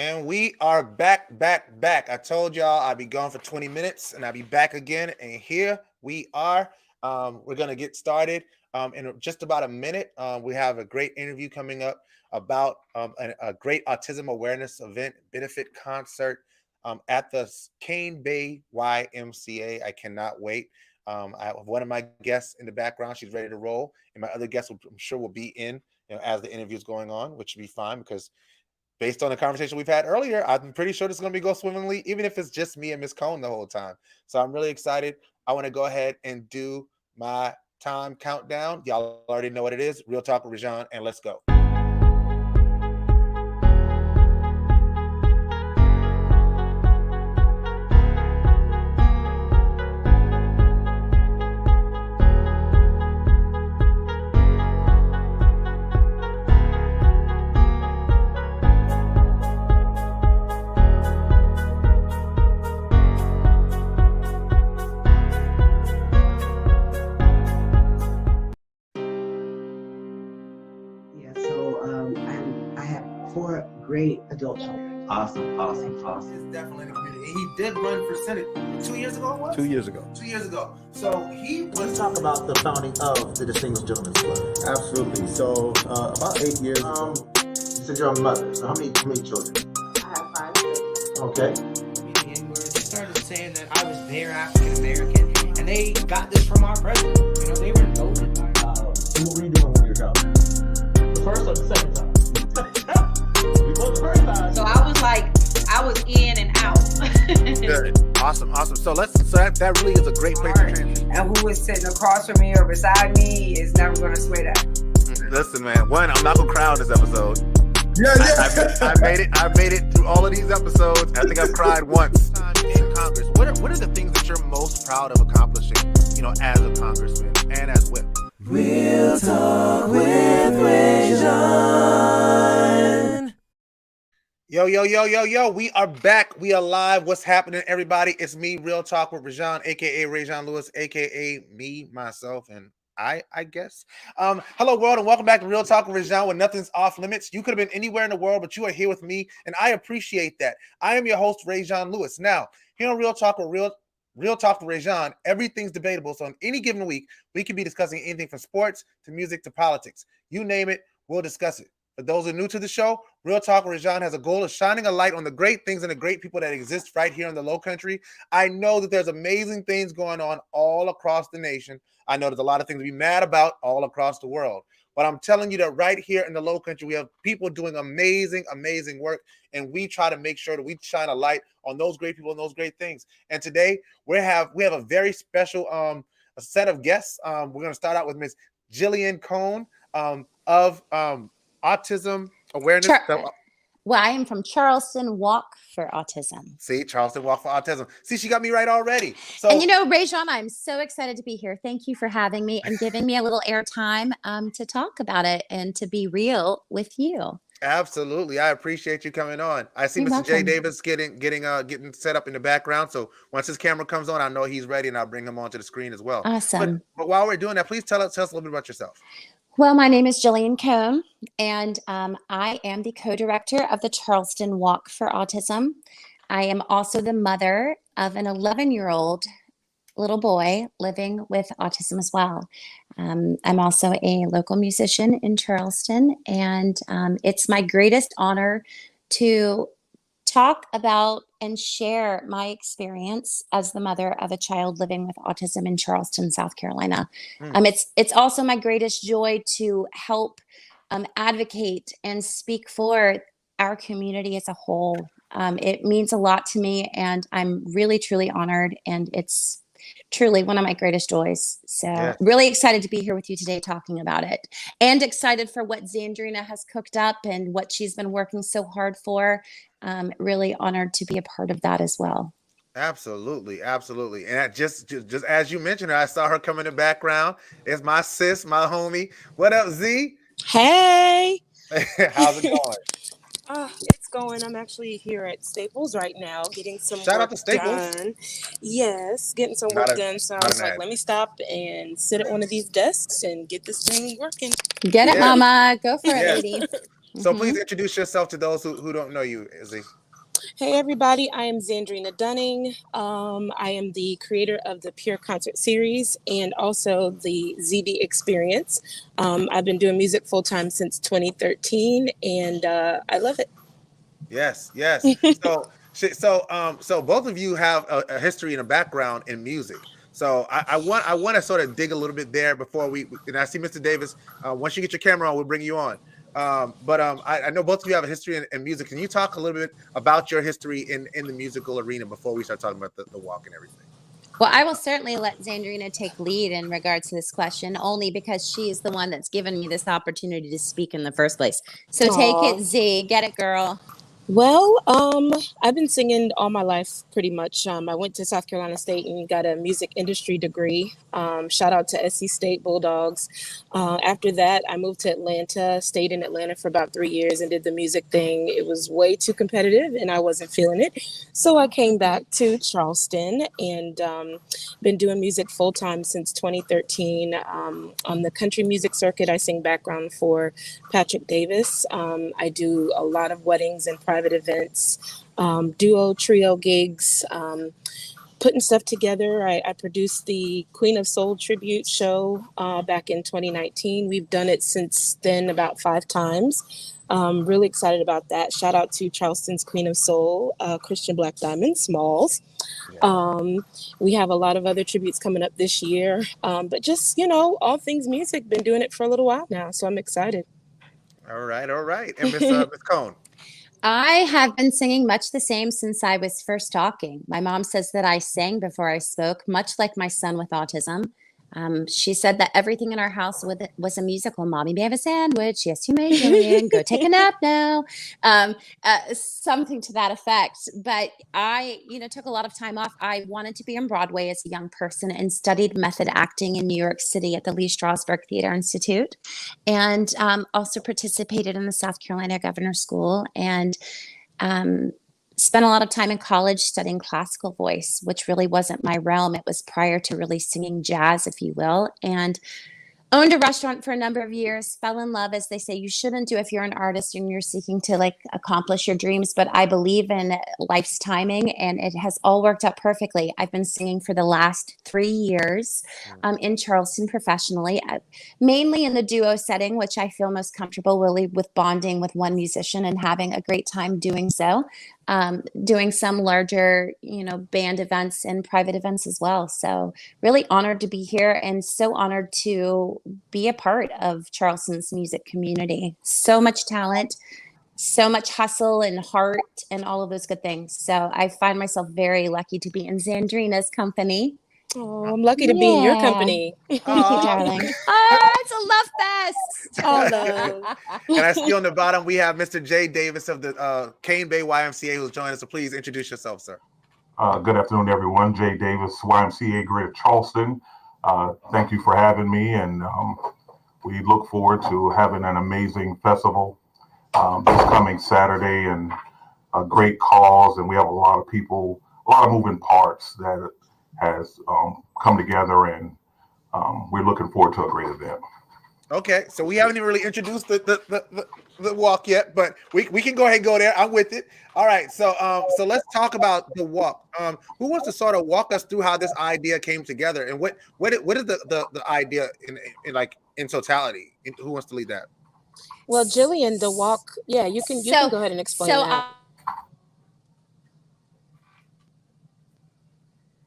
And we are back. I told y'all I'd be gone for 20 minutes and I'll be back again. And here we are. We're going to get started in just about a minute. We have a great interview coming up about a great autism awareness event, benefit concert at the Cane Bay YMCA. I cannot wait. I have one of my guests in the background. She's ready to roll. And my other guest, I'm sure, will be in as the interview is going on, which should be fine because based on the conversation we've had earlier, I'm pretty sure this is going to go swimmingly, even if it's just me and Miss Kohn the whole time. So I'm really excited. I want to go ahead and do my time countdown. Y'all already know what it is. Real Talk with ReZsaun, and let's go. Great adult children. Awesome. He's definitely in the community. He did run for Senate 2 years ago. What? 2 years ago. 2 years ago. So Let's talk about the founding of the Distinguished Gentleman's Club. Absolutely. So about 8 years ago. You said you're a mother. So how many children? I have 5 children. Okay. Where they started saying that I was their African American, and they got this from our president. They were voted by. So what were you doing when you were young? The first or the second time? So I was in and out. good. Awesome. So that really is a great place to transition. And who is sitting across from me or beside me is never going to sway that. Listen, man. One, I'm not gonna cry on this episode. Yeah. I made it through all of these episodes. I think I've cried once in Congress. What are the things that you're most proud of accomplishing? As a congressman and as whip. Real Talk with ReZsaun. Yo, we are back. We are live. What's happening, everybody? It's me, Real Talk with ReZsaun, aka ReZsaun Lewis, aka me, myself, and I guess. Hello, world, and welcome back to Real Talk with ReZsaun, where nothing's off limits. You could have been anywhere in the world, but you are here with me, and I appreciate that. I am your host, ReZsaun Lewis. Now, here on Real Talk with ReZsaun, everything's debatable. So on any given week, we can be discussing anything from sports to music to politics. You name it, we'll discuss it. For those who are new to the show, Real Talk with ReZsaun has a goal of shining a light on the great things and the great people that exist right here in the Lowcountry. I know that there's amazing things going on all across the nation. I know there's a lot of things to be mad about all across the world. But I'm telling you that right here in the Lowcountry, we have people doing amazing work, and we try to make sure that we shine a light on those great people and those great things. And today we have a very special a set of guests. We're going to start out with Miss Gillian Kohn of Autism Awareness. Well, I am from Charleston Walk for Autism. See, Charleston Walk for Autism. See, she got me right already. So, and ReZsaun, I'm so excited to be here. Thank you for having me and giving me a little airtime to talk about it and to be real with you. Absolutely, I appreciate you coming on. I see Mr. J. Davis getting set up in the background. So once his camera comes on, I know he's ready, and I'll bring him onto the screen as well. Awesome. But while we're doing that, please tell us a little bit about yourself. Well, my name is Gillian Kohn, and I am the co-director of the Charleston Walk for Autism. I am also the mother of an 11-year-old little boy living with autism as well. I'm also a local musician in Charleston, and it's my greatest honor to talk about and share my experience as the mother of a child living with autism in Charleston, South Carolina. It's also my greatest joy to help advocate and speak for our community as a whole. It means a lot to me, and I'm really, truly honored, and it's truly one of my greatest joys. So really excited to be here with you today talking about it, and excited for what Zandrina has cooked up and what she's been working so hard for. Really honored to be a part of that as well. Absolutely. And just as you mentioned, I saw her come in the background. It's my sis, my homie. What up, Z? Hey. How's it going? It's going. I'm actually here at Staples right now, getting some work done. Yes, getting some work done. So I was like, let me stop and sit at one of these desks and get this thing working. Get it, mama. Go for it, lady. So please introduce yourself to those who don't know you, Izzy. Hey everybody, I am Zandrina Dunning. I am the creator of the Pure Concert Series and also the ZD Experience. I've been doing music full time since 2013 and I love it. Yes. So both of you have a history and a background in music. So I want to sort of dig a little bit there before and I see Mr. Davis. Once you get your camera on, we'll bring you on. I know both of you have a history in music. Can you talk a little bit about your history in the musical arena before we start talking about the walk and everything? Well, I will certainly let Zandrina take lead in regards to this question, only because she is the one that's given me this opportunity to speak in the first place. So take it, Z. Get it, girl. Well, I've been singing all my life, pretty much. I went to South Carolina State and got a music industry degree. Shout out to SC State Bulldogs. After that, I moved to Atlanta, stayed in Atlanta for about 3 years and did the music thing. It was way too competitive and I wasn't feeling it. So I came back to Charleston and been doing music full time since 2013. On the country music circuit, I sing background for Patrick Davis. I do a lot of weddings and private events, duo, trio gigs, putting stuff together. I produced the Queen of Soul tribute show back in 2019. We've done it since then about 5 times. Really excited about that. Shout out to Charleston's Queen of Soul, Christian Black Diamond, Smalls. We have a lot of other tributes coming up this year, but just, all things music, been doing it for a little while now, so I'm excited. All right. And Miss Kohn. I have been singing much the same since I was first talking. My mom says that I sang before I spoke, much like my son with autism. She said that everything in our house was a musical. Mommy, may I have a sandwich? Yes, you may, Gillian. Go take a nap now. Something to that effect. But I, took a lot of time off. I wanted to be on Broadway as a young person and studied method acting in New York City at the Lee Strasberg Theater Institute, and also participated in the South Carolina Governor's School, and spent a lot of time in college studying classical voice, which really wasn't my realm. It was prior to really singing jazz, if you will, and owned a restaurant for a number of years, fell in love, as they say you shouldn't do if you're an artist and you're seeking to accomplish your dreams. But I believe in life's timing, and it has all worked out perfectly. I've been singing for the last 3 years in Charleston professionally, mainly in the duo setting, which I feel most comfortable really with bonding with one musician and having a great time doing so. Doing some larger, band events and private events as well. So really honored to be here and so honored to be a part of Charleston's music community. So much talent, so much hustle and heart and all of those good things. So I find myself very lucky to be in Zandrina's company. Oh, I'm lucky to be in your company. Thank you, darling. Oh, it's a love fest. All love. And I see on the bottom, we have Mr. Jay Davis of the Cane Bay YMCA who's joining us. So please introduce yourself, sir. Good afternoon, everyone. Jay Davis, YMCA Greater Charleston. Thank you for having me. And we look forward to having an amazing festival this coming Saturday, and a great cause. And we have a lot of people, a lot of moving parts that has come together, and we're looking forward to a great event. Okay, so we haven't even really introduced the walk yet, but we can go ahead and go there. I'm with it. All right, so let's talk about the walk. Who wants to sort of walk us through how this idea came together, and what is the idea in totality? Who wants to lead that? Well, Gillian, the walk. Yeah, you can go ahead and explain that.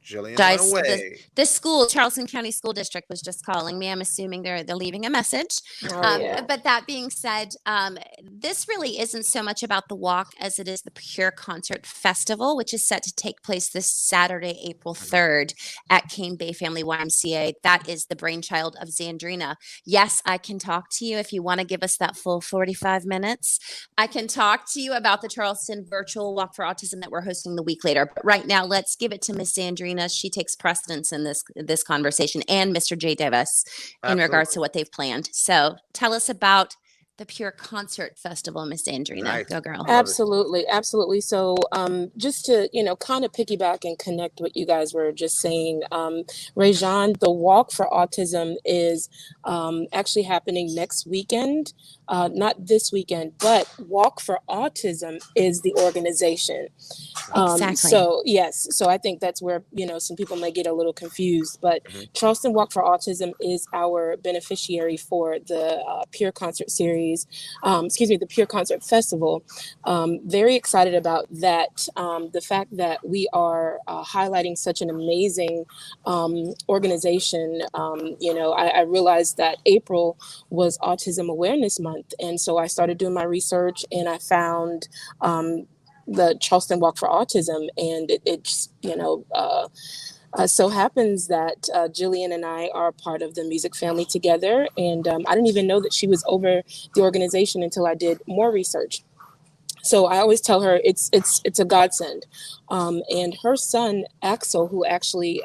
Jillian, the school, Charleston County School District, was just calling me. I'm assuming they're leaving a message. But that being said, this really isn't so much about the walk as it is the Pure Concert Festival, which is set to take place this Saturday, April 3rd at Cane Bay Family YMCA. That is the brainchild of Zandrina. Yes, I can talk to you if you want to give us that full 45 minutes. I can talk to you about the Charleston Virtual Walk for Autism that we're hosting the week later. But right now, let's give it to Miss Zandrina. She takes precedence in this conversation, and Mr. Jay Davis in regards to what they've planned. So tell us about the Pure Concert Festival, Miss Zandrina. Nice. Go girl. Absolutely. So just to, kind of piggyback and connect what you guys were just saying, ReZsaun, the Walk for Autism is actually happening next weekend. Not this weekend, but Walk for Autism is the organization. Exactly. So yes, so I think that's where, some people may get a little confused, but Charleston Walk for Autism is our beneficiary for the Pure Concert Series, the Pure Concert Festival. Very excited about that. The fact that we are highlighting such an amazing organization. I realized that April was Autism Awareness Month, and so I started doing my research, and I found the Charleston Walk for Autism, and it just, so happens that Gillian and I are part of the music family together, and I didn't even know that she was over the organization until I did more research. So I always tell her it's a godsend. And her son, Axel, who actually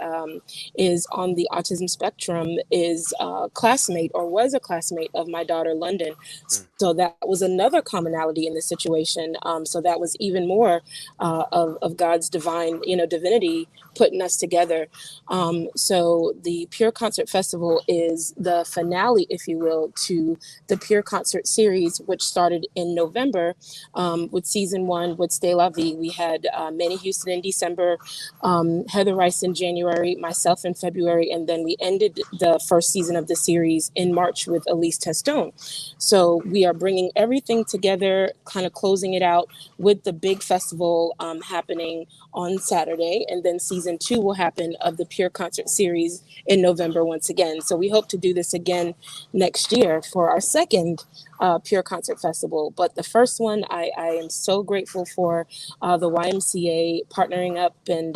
is on the autism spectrum, is a classmate or was a classmate of my daughter, London. So that was another commonality in the situation. So that was even more of God's divine, divinity putting us together. So the Pure Concert Festival is the finale, if you will, to the Pure Concert Series, which started in November with season 1 with Stay La Vie. We had Manny Houston in December, Heather Rice in January, myself in February, and then we ended the first season of the series in March with Elise Testone. So we are bringing everything together, kind of closing it out with the big festival happening on Saturday, and then season 2 will happen of the Pure Concert Series in November once again. So we hope to do this again next year for our second Pure Concert Festival. But the first one, I am so grateful for the YMCA partnering up and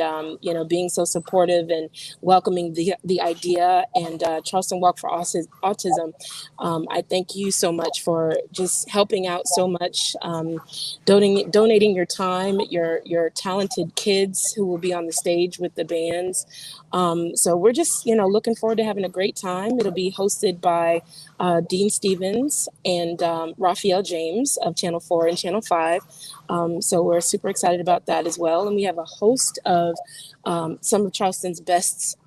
being so supportive and welcoming the idea, and Charleston Walk for Autism. I thank you so much for just helping out so much, donating your time, your talented kids who will be on the stage with the bands. So we're just looking forward to having a great time. It'll be hosted by Dean Stevens and Raphael James of Channel 4 and Channel 5. So we're super excited about that as well. And we have a host of some of Charleston's best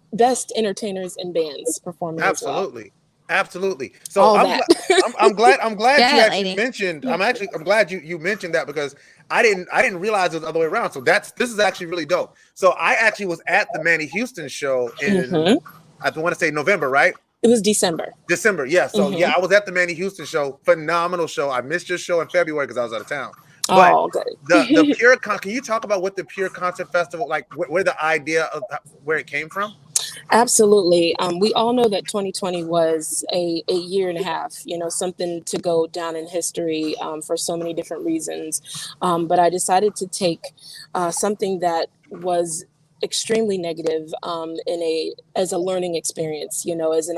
entertainers and bands performing as well. Absolutely. So I'm glad you actually mentioned. I'm glad you mentioned that, because I didn't realize it was the other way around. So this is actually really dope. So I actually was at the Manny Houston show in I want to say November, right? It was December, yeah. So yeah, I was at the Manny Houston show. Phenomenal show. I missed your show in February because I was out of town. But the Pure can you talk about what the Pure Concert Festival, like where the idea of where it came from? Absolutely. We all know that 2020 was a year and a half, something to go down in history for so many different reasons. But I decided to take something that was extremely negative as a learning experience, as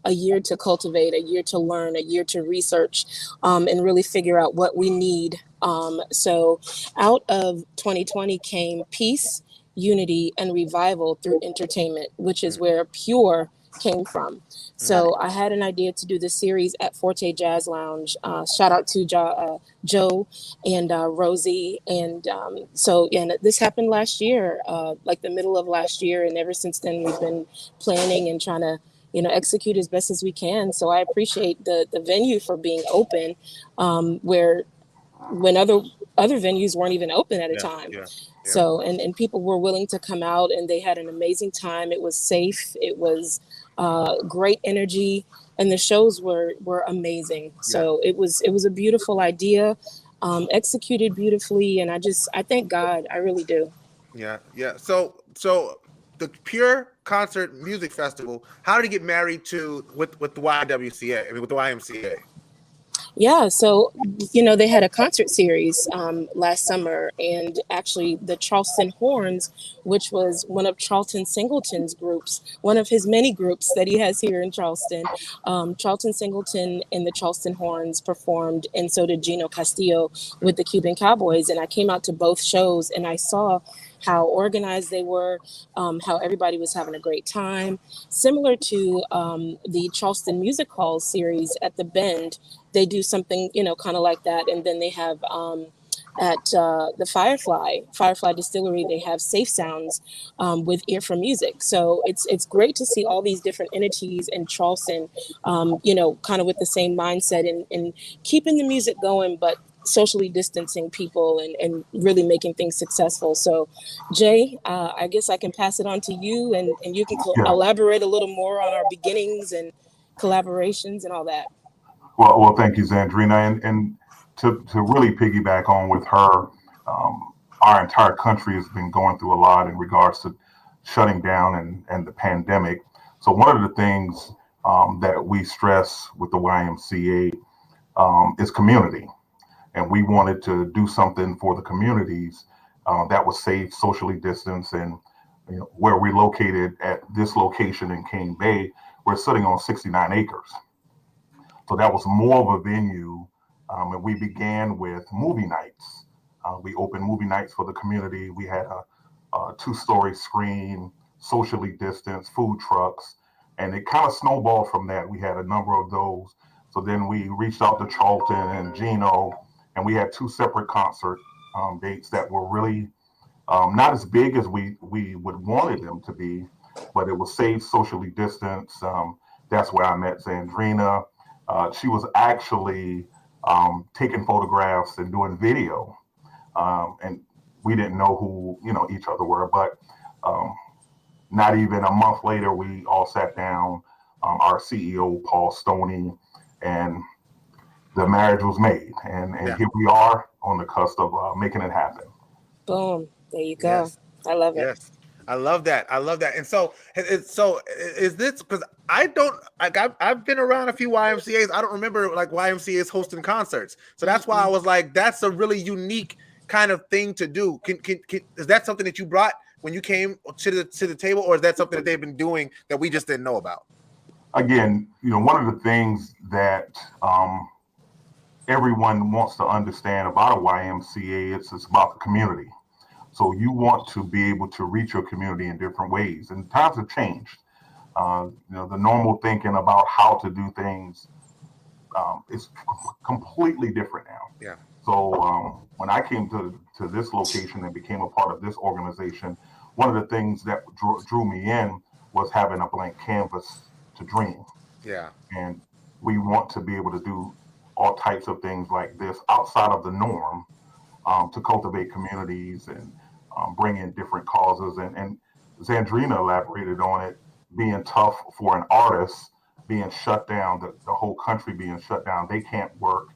a year to cultivate, a year to learn, a year to research, and really figure out what we need. So out of 2020 came peace, unity, and revival through entertainment, which is where Pure came from. So I had an idea to do this series at Forte Jazz Lounge. Shout out to Joe and Rosie. And this happened last year, like the middle of last year. And ever since then, we've been planning and trying to execute as best as we can. So I appreciate the venue for being open, when other venues weren't even open at a time. So, and people were willing to come out, and they had an amazing time. It was safe. It was great energy, and the shows were amazing. So it was a beautiful idea, executed beautifully. And I thank God. I really do. Yeah. So the Pure Concert Music Festival, how did you get married with the YWCA? I mean, with the YMCA? Yeah, so, they had a concert series last summer, and actually the Charleston Horns, which was one of Charlton Singleton's groups, one of his many groups that he has here in Charleston. Charlton Singleton and the Charleston Horns performed, and so did Gino Castillo with the Cuban Cowboys. And I came out to both shows, and I saw how organized they were, how everybody was having a great time. Similar to the Charleston Music Hall series at the Bend, they do something, kind of like that. And then they have at the Firefly Distillery. They have safe sounds with Ear for Music. So it's great to see all these different entities in Charleston, kind of with the same mindset and keeping the music going, but socially distancing people and really making things successful. So Jay, I guess I can pass it on to you and you can elaborate a little more on our beginnings and collaborations and all that. Well, thank you, Zandrina. And to really piggyback on with her, our entire country has been going through a lot in regards to shutting down and the pandemic. So one of the things that we stress with the YMCA is community. And we wanted to do something for the communities that was safe, socially distanced, and where we're located at this location in Cane Bay, we're sitting on 69 acres. So that was more of a venue, and we began with movie nights. We opened movie nights for the community. We had a two-story screen, socially distanced, food trucks, and it kind of snowballed from that. We had a number of those. So then we reached out to Charlton and Gino, and we had two separate concert dates that were really not as big as we would wanted them to be, but it was safe, socially distanced. That's where I met Zandrina. She was actually taking photographs and doing video, and we didn't know who each other were, but not even a month later, we all sat down, our CEO, Paul Stoney, and the marriage was made. And here we are on the cusp of making it happen. Boom. There you go. Yes. I love it. Yes. I love that. I love that. And so is this because I've been around a few YMCAs. I don't remember like YMCAs hosting concerts. So that's why I was like, that's a really unique kind of thing to do. Is that something that you brought when you came to the table, or is that something that they've been doing that we just didn't know about? Again, one of the things that everyone wants to understand about a YMCA, it's about the community. So you want to be able to reach your community in different ways, and times have changed. The normal thinking about how to do things is completely different now. Yeah. So when I came to this location and became a part of this organization, one of the things that drew me in was having a blank canvas to dream. Yeah. And we want to be able to do all types of things like this outside of the norm, to cultivate communities and bring in different causes. And Zandrina elaborated on it, being tough for an artist, being shut down, the whole country being shut down. They can't work.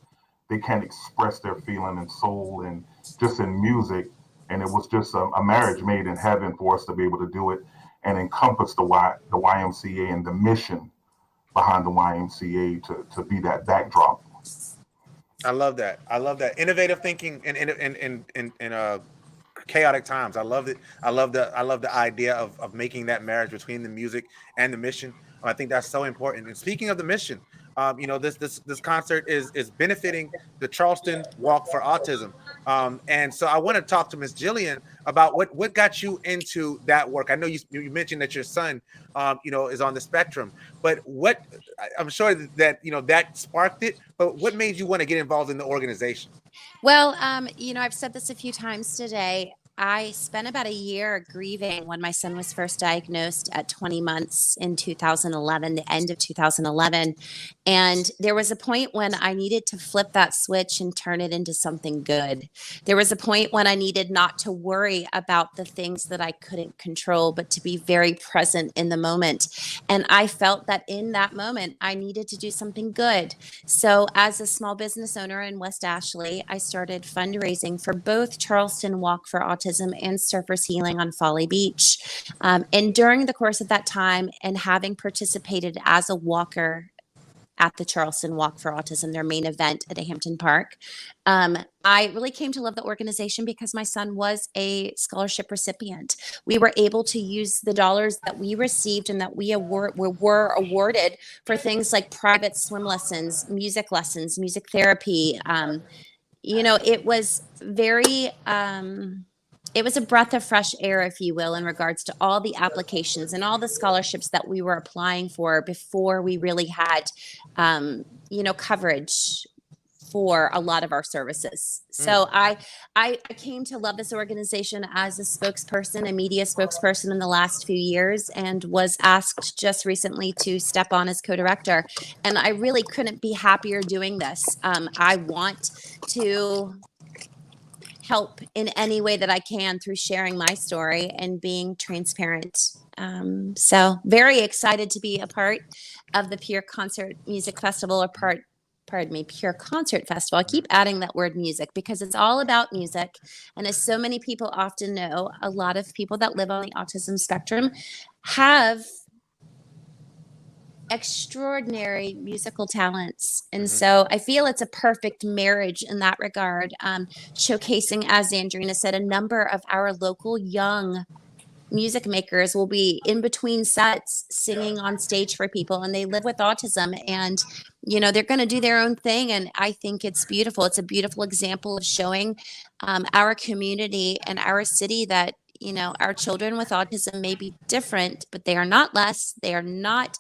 They can't express their feeling and soul and just in music. And it was just a marriage made in heaven for us to be able to do it and encompass the YMCA and the mission behind the YMCA to be that backdrop. I love that. I love that innovative thinking in chaotic times. I love it. I love the idea of making that marriage between the music and the mission. I think that's so important. And speaking of the mission, this concert is benefiting the Charleston Walk for Autism. And so I want to talk to Miss Gillian about what got you into that work. I know you mentioned that your son, is on the spectrum, but I'm sure that that sparked it. But what made you want to get involved in the organization? Well, I've said this a few times today. I spent about a year grieving when my son was first diagnosed at 20 months in 2011, the end of 2011. And there was a point when I needed to flip that switch and turn it into something good. There was a point when I needed not to worry about the things that I couldn't control, but to be very present in the moment. And I felt that in that moment, I needed to do something good. So as a small business owner in West Ashley, I started fundraising for both Charleston Walk for Autism and Surfers Healing on Folly Beach. And during the course of that time, and having participated as a walker at the Charleston Walk for Autism, their main event at Hampton Park, I really came to love the organization because my son was a scholarship recipient. We were able to use the dollars that we received and that we were awarded for things like private swim lessons, music therapy. It was very... it was a breath of fresh air, if you will, in regards to all the applications and all the scholarships that we were applying for before we really had, coverage for a lot of our services. So I came to love this organization as a spokesperson, a media spokesperson in the last few years, and was asked just recently to step on as co-director. And I really couldn't be happier doing this. I want to help in any way that I can through sharing my story and being transparent. So very excited to be a part of the Pure Concert Music Festival, or Pure Concert Festival. I keep adding that word music because it's all about music. And as so many people often know, a lot of people that live on the autism spectrum have extraordinary musical talents. And so I feel it's a perfect marriage in that regard, showcasing, as Zandrina said, a number of our local young music makers will be in between sets singing on stage for people, and they live with autism, and they're going to do their own thing. And I think it's beautiful. It's a beautiful example of showing our community and our city that our children with autism may be different, but they are not less. They are not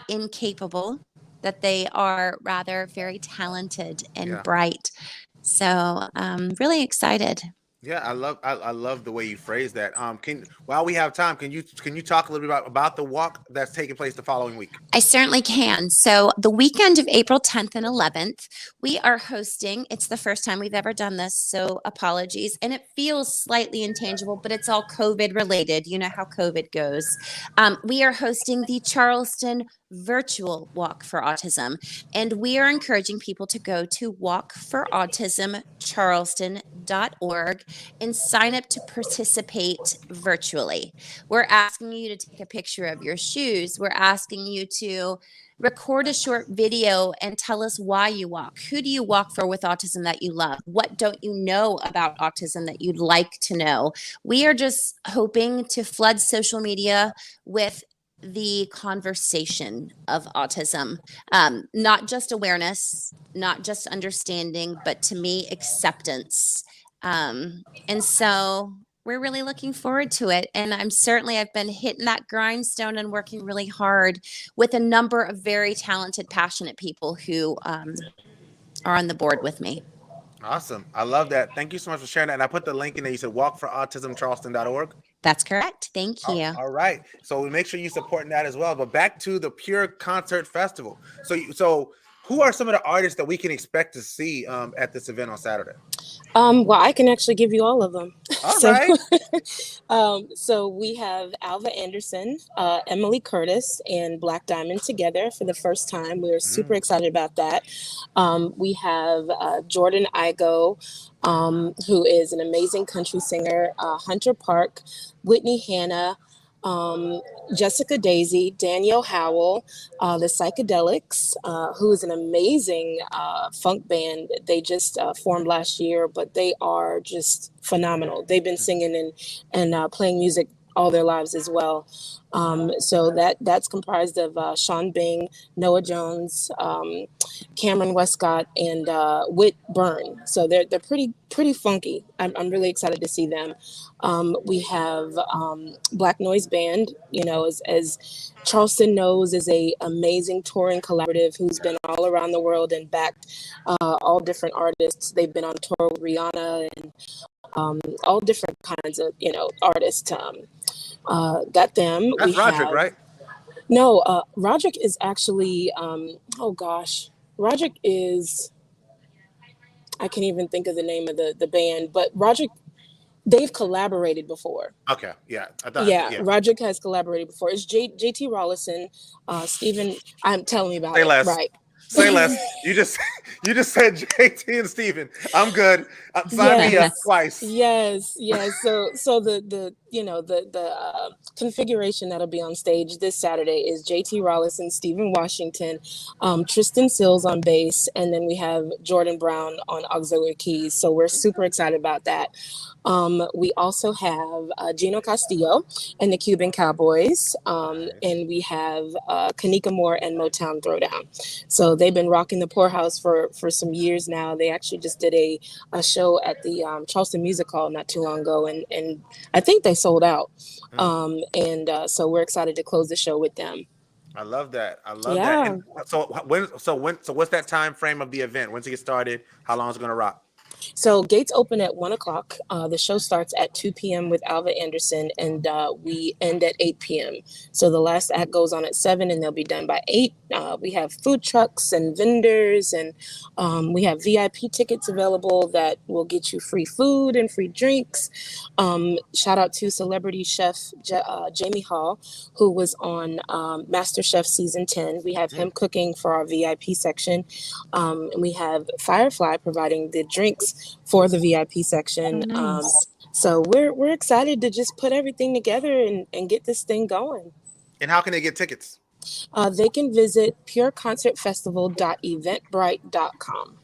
incapable, that they are rather very talented and bright. So really excited. Yeah, I love the way you phrase that. While we have time, can you talk a little bit about the walk that's taking place the following week? I certainly can. So the weekend of April 10th and 11th, we are hosting. It's the first time we've ever done this, so apologies. And it feels slightly intangible, but it's all COVID related. You know how COVID goes. We are hosting the Charleston virtual Walk for Autism, and we are encouraging people to go to walkforautismcharleston.org and sign up to participate virtually. We're asking you to take a picture of your shoes. We're asking you to record a short video and tell us why you walk. Who do you walk for with autism that you love? What don't you know about autism that you'd like to know? We are just hoping to flood social media with the conversation of autism, not just awareness, not just understanding, but to me, acceptance. And so we're really looking forward to it. And I've been hitting that grindstone and working really hard with a number of very talented, passionate people who are on the board with me. Awesome. I love that. Thank you so much for sharing that. And I put the link in there. You said walkforautismcharleston.org. That's correct. Thank you. All right. So we make sure you supporting that as well. But back to the Pure Concert Festival. So who are some of the artists that we can expect to see at this event on Saturday? Well, I can actually give you all of them. All right. So we have Alva Anderson, Emily Curtis, and Black Diamond together for the first time. We're super excited about that. We have Jordan Igo, who is an amazing country singer, Hunter Park, Whitney Hanna, Jessica Daisy, Danielle Howell, the Psychedelics, who is an amazing funk band. They just formed last year, but they are just phenomenal. They've been singing and playing music all their lives as well. So that's comprised of Sean Bing, Noah Jones, Cameron Westcott, and Whit Byrne. So they're pretty funky. I'm really excited to see them. We have Black Noise Band, as Charleston knows, is a amazing touring collaborative who's been all around the world and backed all different artists. They've been on tour with Rihanna and all different kinds of artists. Got them. That's Roderick, right? No, Roderick is actually Roderick is, I can't even think of the name of the band, but Roderick, they've collaborated before. Okay, yeah. Roderick has collaborated before. It's JT Rollison, Stephen, I'm telling you about Say it. less. Right. Say less. You just said JT and Stephen. I'm good. Sign me up twice. Yes. So the configuration that'll be on stage this Saturday is JT Rollison, Stephen Washington, Tristan Sills on bass, and then we have Jordan Brown on auxiliary keys. So we're super excited about that. We also have Gino Castillo and the Cuban Cowboys, and we have Kanika Moore and Motown Throwdown. So they've been rocking the Poorhouse for some years now. They actually just did a show at the Charleston Music Hall not too long ago, and I think they sold out. So we're excited to close the show with them. I love that. I love that. Yeah. And so what's that time frame of the event? When's it get started? How long is it gonna rock? So gates open at 1 o'clock. The show starts at 2 p.m. with Alva Anderson, and we end at 8 p.m. So the last act goes on at 7, and they'll be done by 8. We have food trucks and vendors, and we have VIP tickets available that will get you free food and free drinks. Shout out to celebrity chef Jamie Hall, who was on Master Chef season 10. We have him cooking for our VIP section, and we have Firefly providing the drinks for the VIP section. Oh, nice. So we're excited to just put everything together and get this thing going. And how can they get tickets? They can visit pureconcertfestival.eventbrite.com.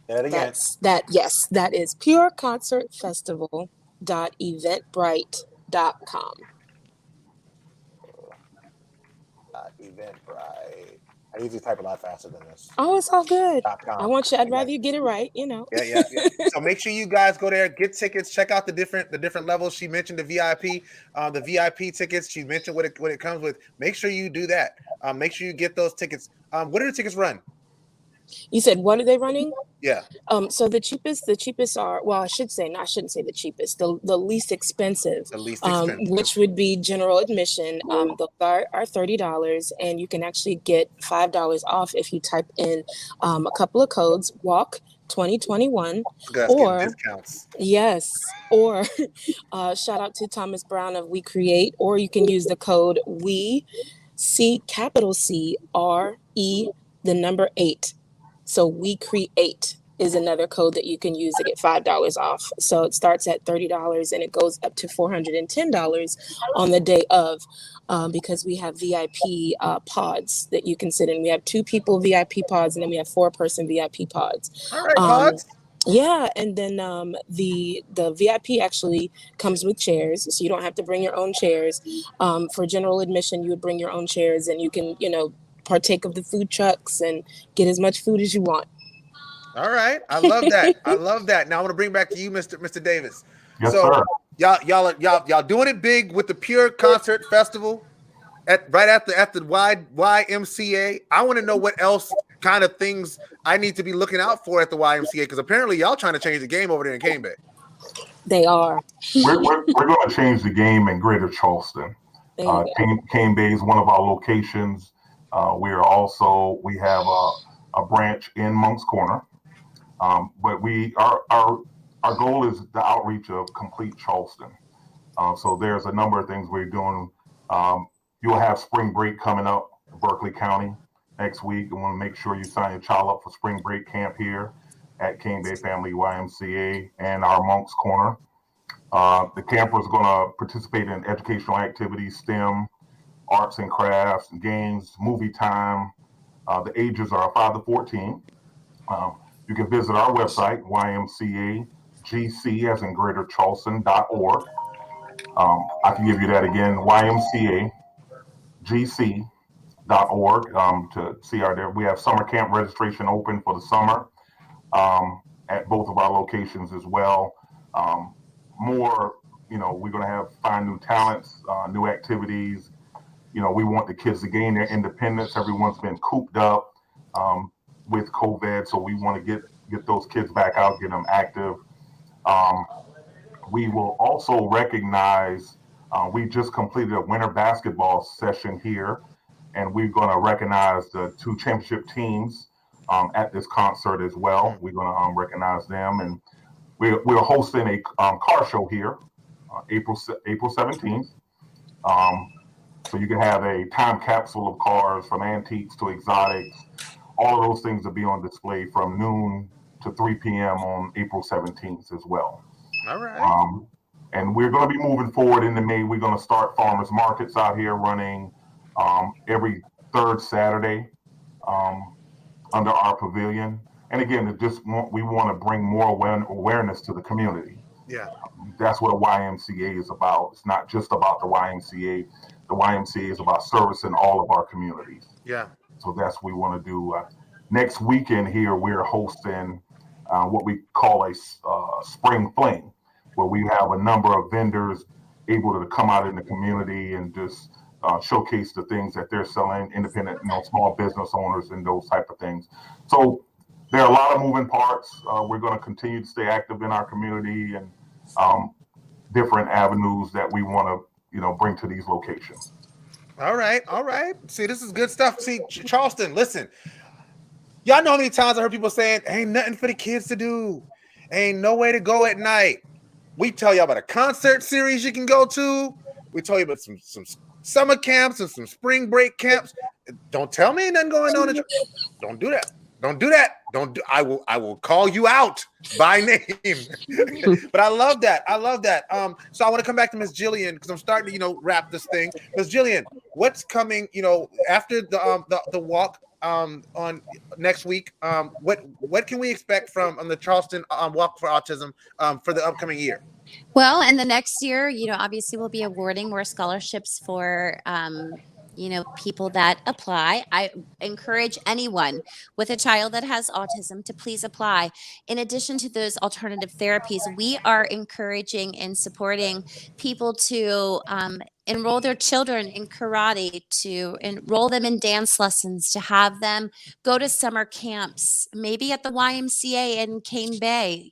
That again. That is pureconcertfestival.eventbrite.com. Eventbrite. I usually type a lot faster than this. Oh, it's all good. .com. I'd rather you get it right, Yeah. So make sure you guys go there, get tickets, check out the different levels. She mentioned the VIP tickets. She mentioned what it comes with. Make sure you do that. Make sure you get those tickets. What do the tickets run? You said, what are they running? Yeah. So the cheapest are, well, I shouldn't say the cheapest, the least expensive, which would be general admission. Those are $30, and you can actually get $5 off if you type in a couple of codes, WALK 2021, or discounts. Yes, or shout out to Thomas Brown of We Create, or you can use the code WE capital C RE the number 8. So We Create is another code that you can use to get $5 off. So it starts at $30 and it goes up to $410 on the day of, because we have VIP pods that you can sit in. We have 2 people VIP pods, and then we have 4-person VIP pods. All right, pods. Yeah, and then the VIP actually comes with chairs, so you don't have to bring your own chairs. For general admission, you would bring your own chairs, and you can, partake of the food trucks and get as much food as you want. All right, I love that. I love that. Now I want to bring back to you, Mr. Davis. Yes, sir. Y'all doing it big with the Pure Concert Festival right at the YMCA. I want to know what else kind of things I need to be looking out for at the YMCA, because apparently y'all trying to change the game over there in Cane Bay. They are. We're going to change the game in Greater Charleston. Cane Bay is one of our locations. We have a branch in Moncks Corner, but our goal is the outreach of complete Charleston. So there's a number of things we're doing. You'll have spring break coming up in Berkeley County next week. You want to make sure you sign your child up for spring break camp here at Cane Bay Family YMCA and our Moncks Corner. The campers are going to participate in educational activities, STEM, arts and crafts, games, movie time. The ages are 5 to 14. You can visit our website, YMCAGC, as in Greater Charleston.org. I can give you that again, YMCAGC.org, to see we have summer camp registration open for the summer at both of our locations as well. We're going to find new talents, new activities. We want the kids to gain their independence. Everyone's been cooped up with COVID, so we want to get those kids back out, get them active. We will also recognize, we just completed a winter basketball session here, and we're going to recognize the 2 championship teams at this concert as well. We're going to recognize them, and we're hosting a car show here, April 17th. So you can have a time capsule of cars, from antiques to exotics. All of those things will be on display from noon to 3 p.m. on April 17th as well. All right. And we're going to be moving forward into May. We're going to start farmers markets out here running every 3rd Saturday under our pavilion. And again, we want to bring more awareness to the community. Yeah. That's what a YMCA is about. It's not just about the YMCA. The YMCA is about servicing all of our communities. Yeah. So that's what we want to do. Next weekend here, we're hosting what we call a spring fling, where we have a number of vendors able to come out in the community and just showcase the things that they're selling, independent, small business owners and those type of things. So there are a lot of moving parts. We're going to continue to stay active in our community and different avenues that we want to, bring to these locations. All right. See, this is good stuff. See, Charleston, listen. Y'all know how many times I heard people saying, ain't nothing for the kids to do. Ain't no way to go at night. We tell y'all about a concert series you can go to. We tell you about some summer camps and some spring break camps. Don't tell me nothing going on. Don't do that. Don't do that. I will call you out by name. But I love that. So I want to come back to Miss Gillian because I'm starting to, wrap this thing. Miss Gillian, what's coming, after the walk on next week? What can we expect from the Charleston Walk for Autism for the upcoming year? Well, in the next year, obviously we'll be awarding more scholarships for people that apply. I encourage anyone with a child that has autism to please apply. In addition to those alternative therapies, we are encouraging and supporting people to enroll their children in karate, to enroll them in dance lessons, to have them go to summer camps, maybe at the YMCA in Cane Bay,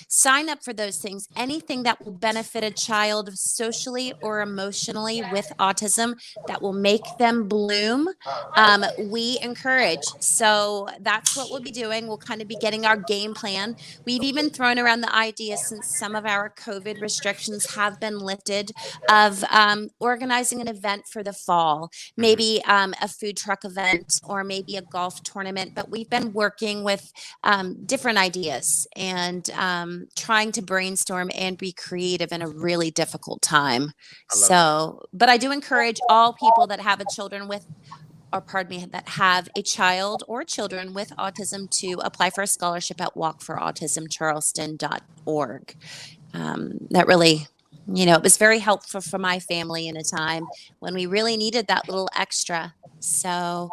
sign up for those things. Anything that will benefit a child socially or emotionally with autism that will make them bloom, we encourage. So that's what we'll be doing. We'll kind of be getting our game plan. We've even thrown around the idea, since some of our COVID restrictions have been lifted, of organizing an event for the fall, maybe a food truck event or maybe a golf tournament. But we've been working with different ideas and trying to brainstorm and be creative in a really difficult time. But I do encourage all people that have that have a child or children with autism to apply for a scholarship at walkforautismcharleston.org. That really, it was very helpful for my family in a time when we really needed that little extra. So,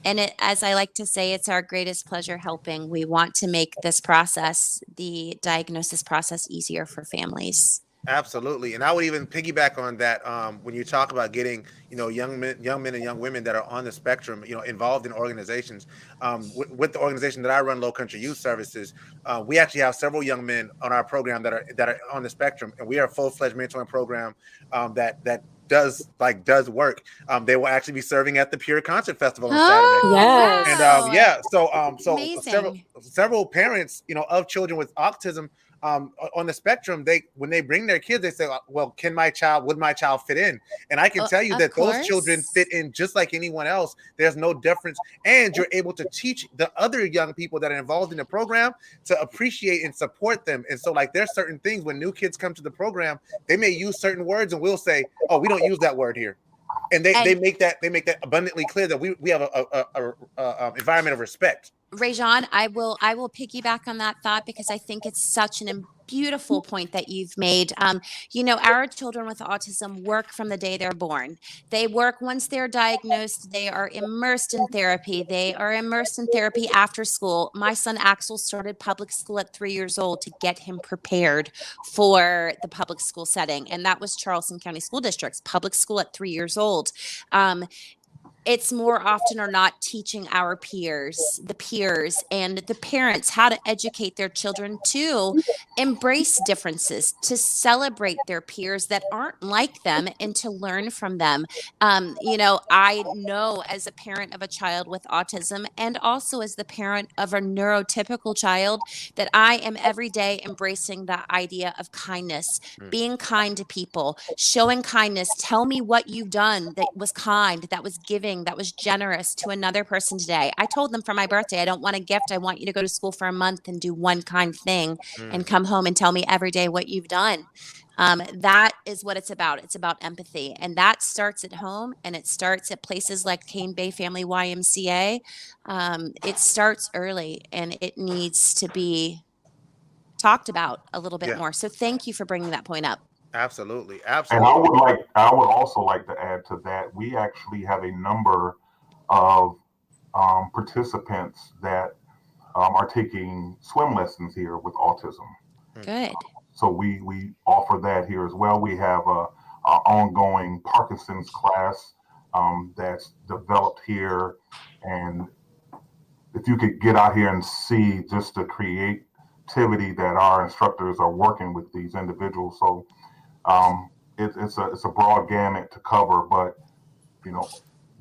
and as I like to say, it's our greatest pleasure helping. We want to make this process, the diagnosis process, easier for families. Absolutely. And I would even piggyback on that when you talk about getting, young men and young women that are on the spectrum, involved in organizations. With the organization that I run, Lowcountry Youth Services, we actually have several young men on our program that are on the spectrum, and we are a full-fledged mentoring program that does work. They will actually be serving at the Pure Concert Festival on Saturday. Yes. And so several parents, of children with autism on the spectrum, when they bring their kids, they say, well, would my child fit in? And I can tell you that those children fit in just like anyone else. There's no difference. And you're able to teach the other young people that are involved in the program to appreciate and support them. And so there's certain things when new kids come to the program, they may use certain words and we'll say, oh, we don't use that word here. And they make that abundantly clear that we have a environment of respect. ReZsaun, I will piggyback on that thought because I think it's such an beautiful point that you've made. Our children with autism work from the day they're born. They work once they're diagnosed. They are immersed in therapy. They are immersed in therapy after school. My son Axel started public school at 3 years old to get him prepared for the public school setting. And that was Charleston County School District's public school at 3 years old. It's more often or not teaching our peers and the parents how to educate their children to embrace differences, to celebrate their peers that aren't like them, and to learn from them. I know as a parent of a child with autism and also as the parent of a neurotypical child that I am every day embracing the idea of kindness, being kind to people, showing kindness. Tell me what you've done that was kind, that was giving, that was generous to another person today. I told them for my birthday, I don't want a gift. I want you to go to school for a month and do one kind thing and come home and tell me every day what you've done. That is what it's about. It's about empathy. And that starts at home, and it starts at places like Cane Bay Family YMCA. It starts early, and it needs to be talked about a little bit more. So thank you for bringing that point up. Absolutely. And I would also like to add to that, we actually have a number of participants that are taking swim lessons here with autism. Good. So we offer that here as well. We have ongoing Parkinson's class that's developed here. And if you could get out here and see just the creativity that our instructors are working with these individuals. So it's a broad gamut to cover, but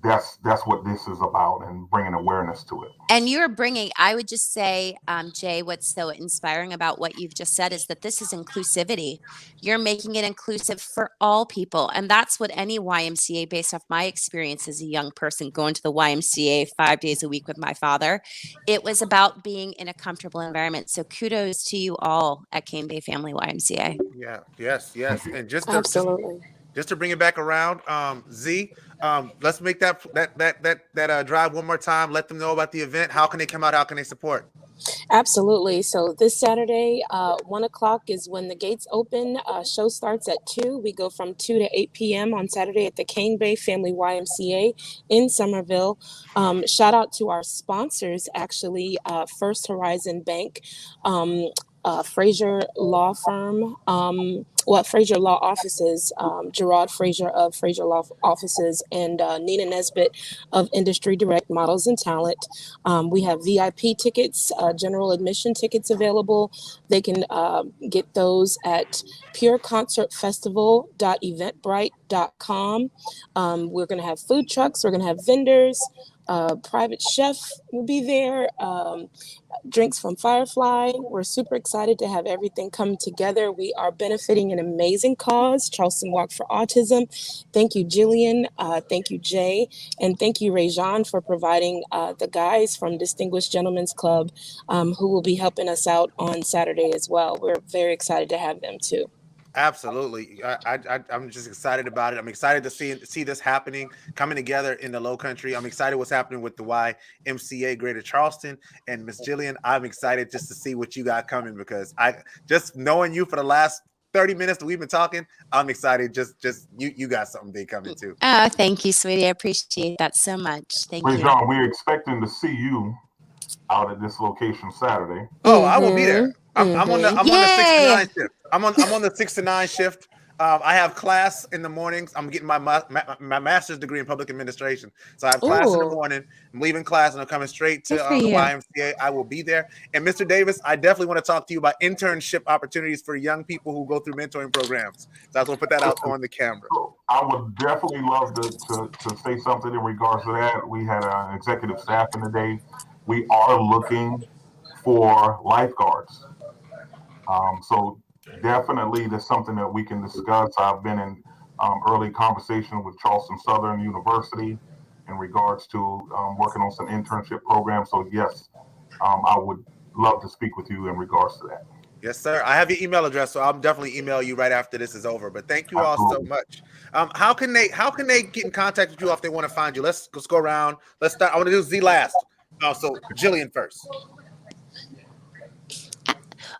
that's what this is about, and bringing awareness to it. And you're bringing, I would just say, Jay, what's so inspiring about what you've just said is that this is inclusivity. You're making it inclusive for all people. And that's what any YMCA, based off my experience as a young person going to the YMCA 5 days a week with my father, it was about being in a comfortable environment. So kudos to you all at Cane Bay Family YMCA. Yeah, yes. And Absolutely. just to bring it back around, Z, let's make that drive one more time. Let them know about the event. How can they come out? How can they support? Absolutely. So this Saturday, 1 o'clock is when the gates open. Show starts at 2. We go from 2 to 8 p.m. on Saturday at the Cane Bay Family YMCA in Somerville. Shout out to our sponsors, actually, First Horizon Bank, Fraser Law Firm, Fraser Law Offices, Gerard Fraser of Fraser Law Offices, and Nina Nesbitt of Industry Direct Models and Talent. We have VIP tickets, general admission tickets available. They can get those at pureconcertfestival.eventbrite.com. We're going to have food trucks. We're going to have vendors. Private chef will be there. Drinks from Firefly. We're super excited to have everything come together. We are benefiting an amazing cause, Charleston Walk for Autism. Thank you, Gillian. Thank you, Jay. And thank you, ReZsaun, for providing the guys from Distinguished Gentlemen's Club who will be helping us out on Saturday as well. We're very excited to have them too. Absolutely. I'm just excited about it. I'm excited to see this happening, coming together in the Lowcountry. I'm excited what's happening with the YMCA Greater Charleston, and Miss Gillian, I'm excited just to see what you got coming, because I just knowing you for the last 30 minutes that we've been talking, I'm excited. Just you got something big coming too. Oh, thank you, sweetie. I appreciate that so much. Thank you. ReZsaun, we're expecting to see you out at this location Saturday. Oh, I will be there. I'm on the 6 to 9 shift. I'm on the 6 to 9 shift. I have class in the mornings. I'm getting my master's degree in public administration. So I have class in the morning. I'm leaving class and I'm coming straight to the YMCA. I will be there. And Mr. Davis, I definitely want to talk to you about internship opportunities for young people who go through mentoring programs. So I just want to put that out on the camera. I would definitely love to say something in regards to that. We had an executive staff in the day. We are looking for lifeguards. So definitely that's something that we can discuss. I've been in early conversation with Charleston Southern University in regards to working on some internship programs. So yes, I would love to speak with you in regards to that. Yes, sir. I have your email address, so I'll definitely email you right after this is over. But thank you all so much. How can they get in contact with you if they want to find you? Let's go around. Let's start. I want to do Z last. So Gillian first.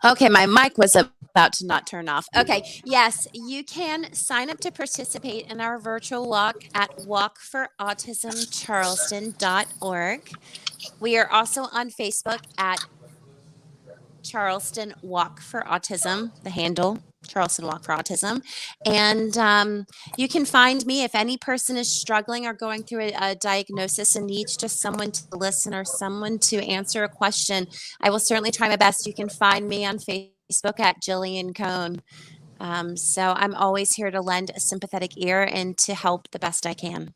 Okay, my mic was about to not turn off. Okay, yes, you can sign up to participate in our virtual walk at walkforautismcharleston.org. We are also on Facebook at Charleston Walk for Autism, the handle Charleston Walk for Autism. And you can find me if any person is struggling or going through a diagnosis and needs just someone to listen or someone to answer a question. I will certainly try my best. You can find me on Facebook at Gillian Kohn. So I'm always here to lend a sympathetic ear and to help the best I can.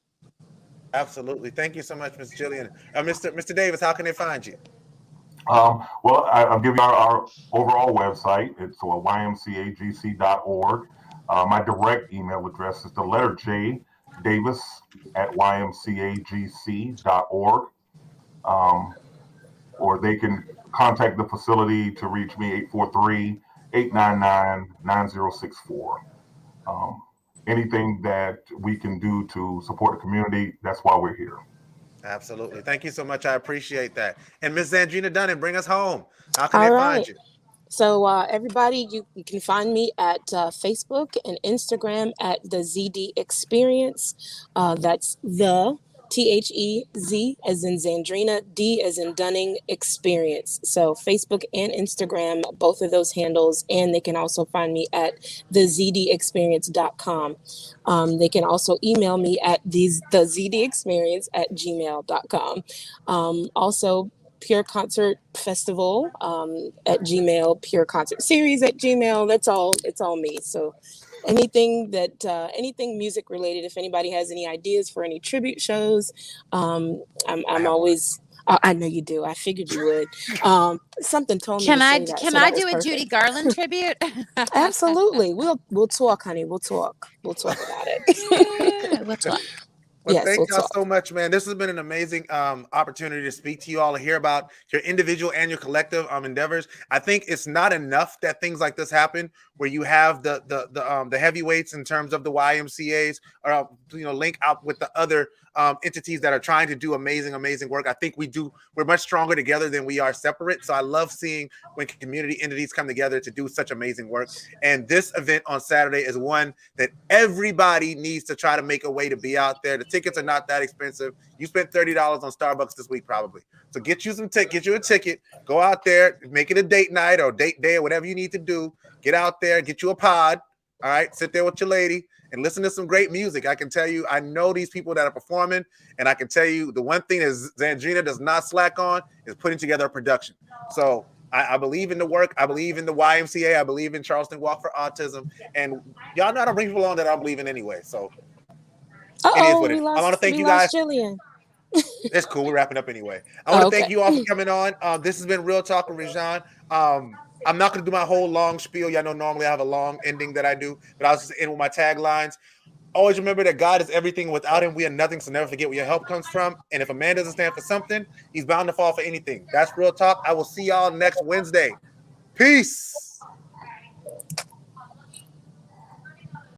Absolutely. Thank you so much, Ms. Gillian. Mr. Davis, how can they find you? Well, I'll give you our overall website. It's ymcagc.org. My direct email address is the letter J, Davis at ymcagc.org. Or they can contact the facility to reach me, 843-899-9064. Anything that we can do to support the community, that's why we're here. Absolutely. Thank you so much. I appreciate that. And Ms. Zandrina Dunning, bring us home. How can they find you? So everybody, you can find me at Facebook and Instagram at the ZD Experience. That's the THEZ as in Zandrina, D as in Dunning Experience. So Facebook and Instagram, both of those handles. And they can also find me at thezdexperience.com. They can also email me at thezdexperience@gmail.com. Also, Pure Concert Festival at Gmail, Pure Concert Series at Gmail. It's all me. So anything music related, if anybody has any ideas for any tribute shows, I'm always, I know you do. I figured you would. Something told me to say that. Can so I that was do a perfect. Judy Garland tribute? Absolutely. We'll talk, honey. We'll talk about it. We'll talk. Well, Yes, thank we'll y'all talk. so much, man. This has been an amazing opportunity to speak to you all and hear about your individual and your collective endeavors. I think it's not enough that things like this happen, where you have the heavyweights in terms of the YMCA's, or link out with the other entities that are trying to do amazing work. I think we're much stronger together than we are separate. So I love seeing when community entities come together to do such amazing work. And this event on Saturday is one that everybody needs to try to make a way to be out there. The tickets are not that expensive. You spent $30 on Starbucks this week, probably. So get you a ticket, go out there, make it a date night or date day or whatever you need to do. Get out there, get you a pod. All right, sit there with your lady and listen to some great music. I can tell you, I know these people that are performing, and I can tell you the one thing that Zandrina does not slack on is putting together a production. So I believe in the work. I believe in the YMCA. I believe in Charleston Walk for Autism. And y'all know I don't bring people on that I don't believe in anyway. So it is what it is. I want to thank you guys. Jillian. It's cool. We're wrapping up anyway. I want to thank you all for coming on. This has been Real Talk with ReZsaun. I'm not going to do my whole long spiel. Y'all know normally I have a long ending that I do, but I'll just end with my taglines. Always remember that God is everything. Without him, we are nothing. So never forget where your help comes from. And if a man doesn't stand for something, he's bound to fall for anything. That's Real Talk. I will see y'all next Wednesday. Peace.